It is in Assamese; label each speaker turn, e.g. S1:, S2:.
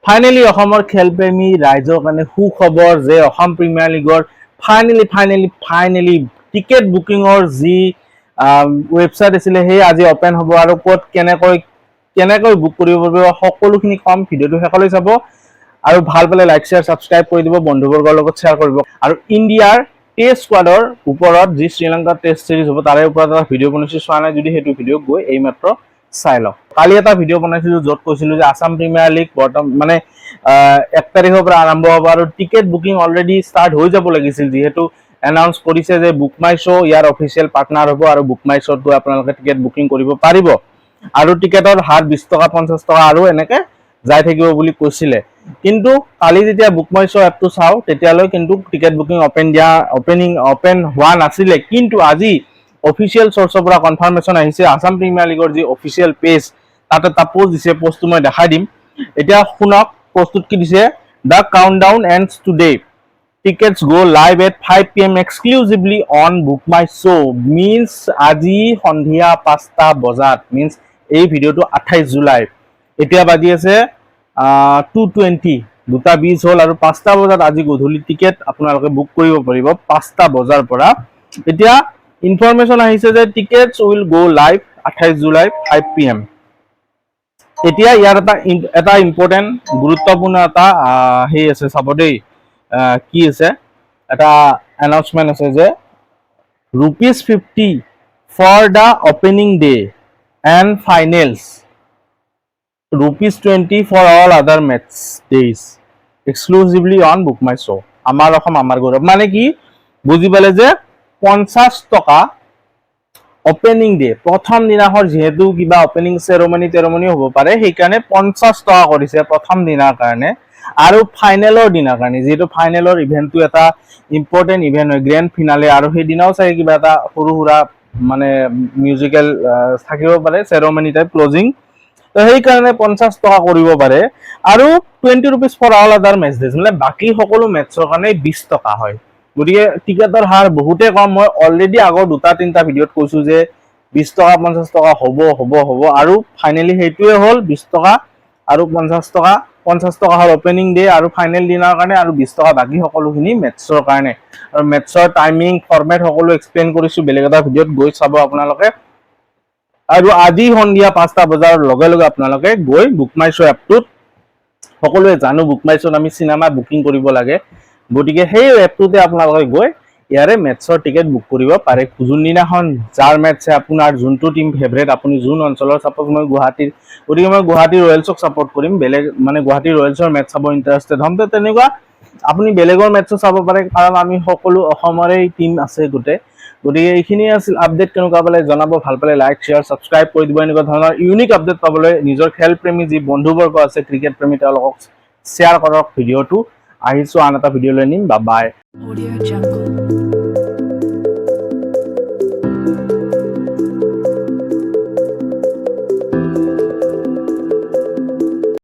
S1: ফাইনেলি অসমৰ খেলপ্ৰেমী ৰাইজৰ কাৰণে সুখবৰ যে অসম প্ৰিমিয়াৰ লীগৰ ফাইনেলি টিকেট বুকিঙৰ যি ৱেবছাইট আছিলে সেই আজি অপেন হ'ব আৰু ক'ত কেনেকৈ বুক কৰিব পাৰিব সকলোখিনি কম ভিডিঅ'টো শেষলৈ চাব আৰু ভাল পালে লাইক শ্বেয়াৰ ছাবস্ক্ৰাইব কৰি দিব বন্ধুবৰ্গৰ লগত শ্বেয়াৰ কৰিব আৰু ইণ্ডিয়াৰ টেষ্ট স্কোৱাডৰ ওপৰত যি শ্ৰীলংকাৰ টেষ্ট সিৰিজ হ'ব তাৰে ওপৰত এটা ভিডিঅ' বনাইছোঁ চোৱা নাই যদি সেইটো ভিডিঅ' গৈ এইমাত্ৰ চাই লওক কালি এটা ভিডিঅ' বনাইছিলোঁ য'ত কৈছিলোঁ যে আসাম প্ৰিমিয়াৰ লীগ বৰ্তমান মানে 1 তাৰিখৰ পৰা আৰম্ভ হ'ব আৰু টিকেট বুকিং অলৰেডি ষ্টাৰ্ট হৈ যাব লাগিছিল যিহেতু এনাউন্স কৰিছে যে book my show' year official partner হ'ব আৰু বুক মাই শ্ব'ত গৈ আপোনালোকে টিকেট বুকিং কৰিব পাৰিব আৰু টিকেটৰ হাৰ 20 টকা 50 টকা আৰু এনেকে যাই থাকিব বুলি কৈছিলে কিন্তু কালি যেতিয়া বুক মাই শ্ব' এপটো চাওঁ তেতিয়ালৈ কিন্তু টিকেট বুকিং ওপেন হোৱা নাছিলে কিন্তু আজি অফিচিয়েল চৰ্চৰ পৰা কনফাৰ্মেশ্যন আহিছে আসাম প্ৰিমিয়াৰ লীগৰ যি অফিচিয়েল পেজ তাতে এটা পোষ্ট দিছে পোষ্টটো মই দেখাই দিম এতিয়া শুনক পোষ্টটোত কি দিছে the countdown এণ্ডছ today tickets go live at 5 PM exclusively on book my show means আজি সন্ধিয়া 5টা বজাত means এই ভিডিওটো 28 জুলাই এতিয়া বাজি আছে 2:20 দুটা 20 হ'ল আৰু 5টা বজাত আজি গধূলি টিকেট আপোনালোকে বুক কৰিব পাৰিব 5টা বজাৰ পৰা এতিয়া ইনফৰমেশন আহিছে যে tickets will go live 28 July 5 PM এতিয়া ইয়াৰ এটা ইম্পৰ্টেন্ট গুৰুত্বপূৰ্ণ এটা হেই আছে চাব দেই কি আছে এটা অ্যানাউন্সমেন্ট আছে যে ₹50 for the opening day and finals ₹20 for all other match days exclusively on book my show আমাৰ অসম আমাৰ গৌৰৱ মানে কি বুজি পালে যে 50 টকা ওপেনিং ডে প্ৰথম দিনাৰ যেহেতু কিবা ওপেনিং চেৰেমনি হ'ব পাৰে সেইকাৰণে 50 টকা কৰিছে প্ৰথম দিনাৰ কাৰণে আৰু ফাইনেলৰ দিনাৰ কাৰণে যেটো ফাইনেলৰ ইভেন্টটো এটা ইম্পৰ্টেন্ট ইভেন্ট হয় গ্ৰ্যান্ড ফিনালে আৰু সেই দিনাও চাই কিবা এটা সৰু সুৰা মানে মিউজিক্যাল থাকিব পাৰে চেৰেমনি টাইপ ক্লোজিং তো সেই কাৰণে 50 টকা কৰিব পাৰে আৰু ₹20 ফৰ অল আদাৰ মেচ ডেজ মানে বাকি সকলো মেচৰ কাৰণে 20 টকা হয় গতিকে টিকেটৰ হাৰ বহুতে কম মই অলৰেডি আগৰ দুটা তিনটা ভিডিঅ'ত কৈছো যে 20 টকা 50 টকা হ'ব আৰু ফাইনেলি হেইটোৱে হ'ল 20 টকা আৰু 50 টকা হল ওপেনিং ডে আৰু ফাইনেল দিনাৰ কাৰণে আৰু 20 টকা বাকি সকলোখিনি মেচৰ কাৰণে আৰু মেচৰ টাইমিং ফৰমেট সকলো এক্সপ্লেইন কৰিছো বেলেগ এটা ভিডিঅ'ত গৈ চাব আপোনালোকে আৰু আজি সন্ধিয়া 5টা বজাৰ লগে লগে আপোনালোকে গৈ বুক মাই শ্ব' এপটোত সকলোৱে জানো বুক মাই শ্ব'ত আমি সিনেমা বুকিং কৰিব লাগে গতিকে সেই এপটোতে আপোনালোকে গৈ ইয়াৰে মেচৰ টিকেট বুক কৰিব পাৰে যোনদিনাখন যাৰ মেচে আপোনাৰ যোনটো টিম ফেভাৰিট আপুনি যোন অঞ্চলৰ সাপোজ মই গুৱাহাটীৰ গতিকে মই গুৱাহাটী ৰয়েলছক সাপোৰ্ট কৰিম বেলেগ মানে গুৱাহাটী ৰয়েলছৰ মেচ চাব ইন্টাৰেষ্টেড হম তো তেনেকুৱা আপুনি বেলেগৰ মেচো চাব পাৰে কাৰণ আমি সকলো অসমৰে টিম আছে গটে গতিকে এইখিনি আছিল আপডেট কেনেকুৱা পালে জনাব ভাল পালে লাইক শ্বেয়াৰ সাবস্ক্ৰাইব কৰি দিব এনেকুৱা ধৰণৰ ইউনিক আপডেট পাবলৈ নিজৰ খেল প্ৰেমী যি বন্ধুবৰ্গ আছে ক্ৰিকেট প্ৰেমী তেওঁলোকক শ্বেয়াৰ কৰক ভিডিঅ'টো আহিছো আন এটা ভিডিঅ' লৈ নিম বাই বাই